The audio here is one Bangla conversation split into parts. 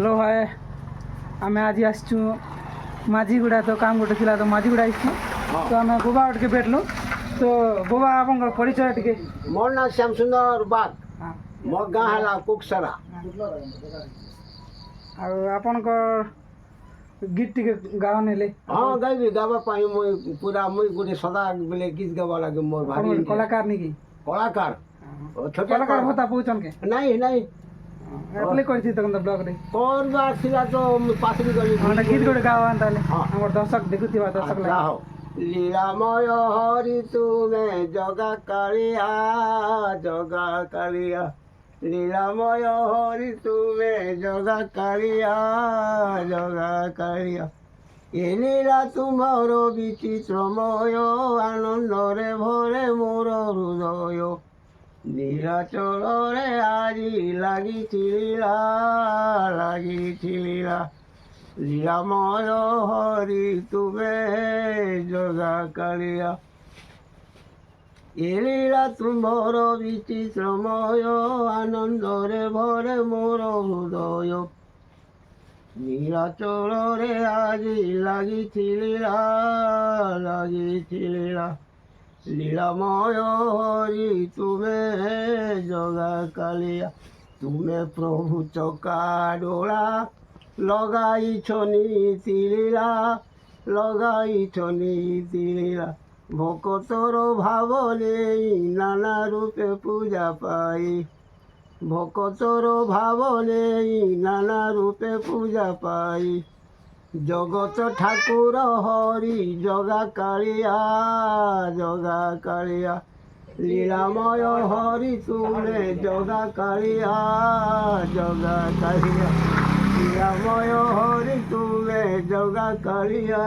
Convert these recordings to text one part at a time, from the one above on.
হ্যালো ভাই, আমি আজি আসছু মাঝিগুড়া। তো কাম গোটে লা, তো মাঝিগুড়া আসছু। তো আমি বোবা টিকে ভেটলু। তো বোবা আপনার পরিচয় টিকে? মোর না শ্যামସୁন্দর বাগ, হ্যাঁ। মোর গাঁ ହେଲା କୁକସରା। ଆଉ ଆପଣଙ୍କର ଗୀତ ଟିକେ ଗାଅ ନେଲେ। ହଁ ଗାଇବି, ଗାଇବା ପାଇଁ ମୁଇଁ ପୁରା ମୁଇଁ ଗୋଟେ ସଦା ବେଲେ ଗୀତ ଗାଇବା ଲାଗେ ମୋର୍ ଭାରି ଆପଣ କଳାକାର ନେଇକି? କଳାକାର ଛୋଟିଆ କଳାକାର ଭତ୍ତା ପାଉଛନ୍ କେ? ନାଇଁ ନାଇଁ ଆପ୍ଲାଏ କରିଛି ତ ବ୍ଲକରେ। କରବା ଥିଲା ତ ମୁଇଁ ପାସରି ଗଲି। ଗୀତ ଗୋଟେ ଗାଅ ତାହେଲେ, ହଁ। ଆମର ଦର୍ଶକ ଦେଖୁଥିବା ଦର୍ଶକ ଆଚ୍ଛା ଲାଗି। ହଉ। লীলাময় হরি তুমে জগা কালিয়া, জগা কালিয়া। লীলাময় হরি তুমে জগা কালিয়া, জগা কালিয়া। এ লীলা তোমার বিচিত্রময়, আনন্দরে ভরে মোর হৃদয়। নীলাচলরে আজি লাগিছিলা, লাগিছিলা। লীলাময় হরি তুমে জগা কালিয়া। এ লীলা তুমর বিচিত্রময়, আনন্দরে ভরে মোর হৃদয়। নীলাচলরে আজি লাগিছিলা, লাগিছিলা। লীলাময় হরি তুমে জগা কালিয়া। তুমে প্রভু চকা ডোলা, লগাইছ নীতি লীলা, লগাইছ নীতি লীলা। ভকতর ভাব নেই নানা রূপে পূজা পাই, ভকতর ভাব নেই নানা রূপে পূজা পাই। জগত ঠাকুর হরি জগা কালিয়া, জগা কালিয়া। লীলাময় হরি তুমে জগা কালিয়া, জগা কালিয়া। লীলাময় হরি তুমে জগা কালিয়া,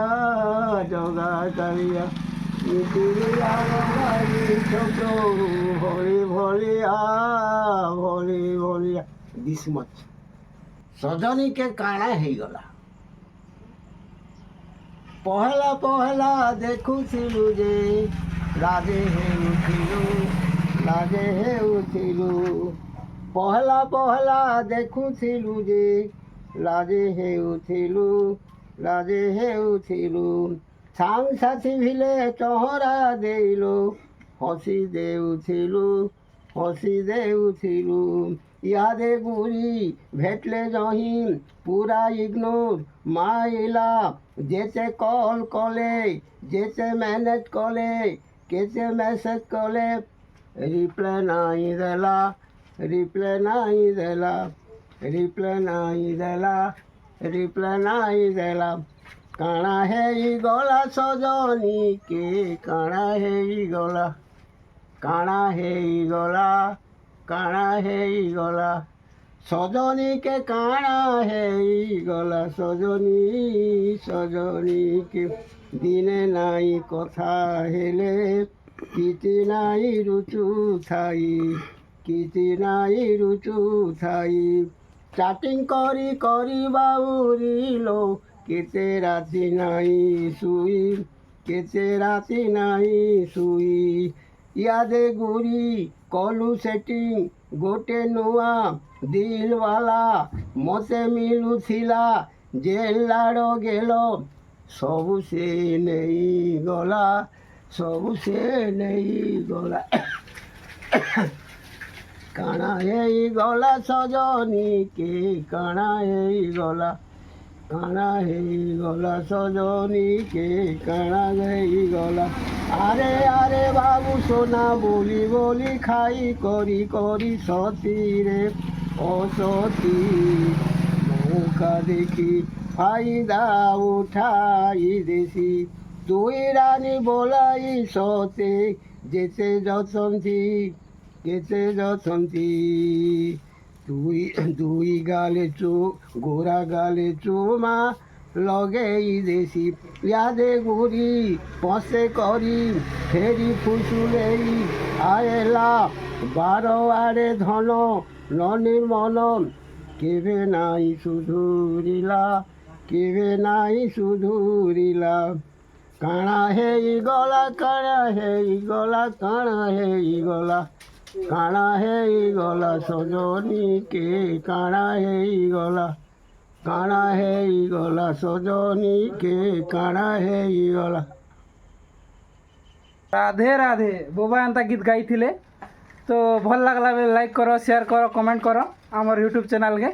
জগা কালিয়া। নীতি লীলা লগাইছ প্রভু ভলি ভলিয়া, ভলি ভলিয়া। দিস মচ। সজনীকে কাଣା ହେଇଗଲା। ପହଲା ପହଲା ଦେଖୁଥିଲୁ ଯେ ରାଜେ ହେଉଥିଲୁ, ରାଜେ ହେଉଥିଲୁ। ପହଲା ପହଲା ଦେଖୁଥିଲୁ ଯେ ରାଜେ ହେଉଥିଲୁ, ରାଜେ ହେଉଥିଲୁ। ସାଙ୍ଗସାଥି ଭିଲେ ଚହରା ଦେଇଲୁ, ହସି ଦେଉଥିଲୁ, ହସି ଦେଉଥିଲୁ। ইয়াদে গুড়ি ভেটলে জহিন পুরা ইগনোর মাইলা। যেতে কল কলে, যেতে ম্যানেজ কলে, কেতে মেসেজ কলে, রিপ্লাই নাই দেলা, রিপ্লাই নাই দেলা, রিপ্লাই নাই দেলা, রিপ্লাই নাই দেলা। কাଣା ହେଇଗଲା ସଜନୀକେ, କାଣା ହେଇଗଲା, କାଣା ହେଇଗଲା, କାଣା ହେଇଗଲା। ସଜନୀକେ କାଣା ହେଇଗଲା, ସଜନୀ, ସଜନୀକେ। ଦିନେ ନାଇଁ କଥା ହେଲେ, କିଛି ନାଇଁ ରୁଚୁ ଥାଇ, କିଛି ନାଇଁ ରୁଚୁ ଥାଇ। ଚାଟିଂ କରି କରି ବାଉରିଲ, କେତେ ରାତି ନାଇଁ ଶୁଇ, କେତେ ରାତି ନାଇଁ ଶୁଇ। ইয়াদে গুড়ি কলু সেটিং গোটে নূଆ দিলওয়ালা। মতে মিলুଥିଲା জেল লাড় গেল, ସବୁ ସେ ନେଇଗଲା, ସବୁ ସେ ନେଇଗଲା। କାଣା ହେଇଗଲା ସଜନୀକେ, କାଣା ହେଇଗଲା, କାଣା ହେଇଗଲା ସଜନୀକେ, କାଣା ହେଇଗଲା। আরে আরে বাবু সোনা বলি বলি খাই করি করি সতী রে অসতী। নৌকা দেখি ফায়দা উঠাই দেশি, তুই রানী বলাই সতে যেতে যতন্তি, যেতে যতন্তি। তুই দুই গালে গোরা গালে চুমা লগেই দেশি। ইয়াদে গুড়ি পসে করি ফেরি ফুসুলেই আয়েলা। বারো আড়ে ধন ননির্মল, কেবে নাই সুধুরিলা, কেবে নাই সুধুরিলা। কাଣା ହେଇଗଲା, କାଣା ହେଇଗଲା, କାଣା ହେଇଗଲା, କାଣା ହେଇଗଲା ସଜନୀକେ, କାଣା ହେଇଗଲା। କାଣା ହେଇଗଲା ସଜନୀ କେ କାଣା ହେଇଗଲା। ରାଧେ ରାଧେ। ବୋବା ଏନ୍ତା ଗୀତ ଗାଇଥିଲେ। ତ ଭଲ ଲାଗଲା ବେଲେ ଲାଇକ୍ କର, ସେୟାର କର, କମେଣ୍ଟ କର ଆମର ୟୁଟ୍ୟୁବ୍ ଚ୍ୟାନେଲ୍କେ।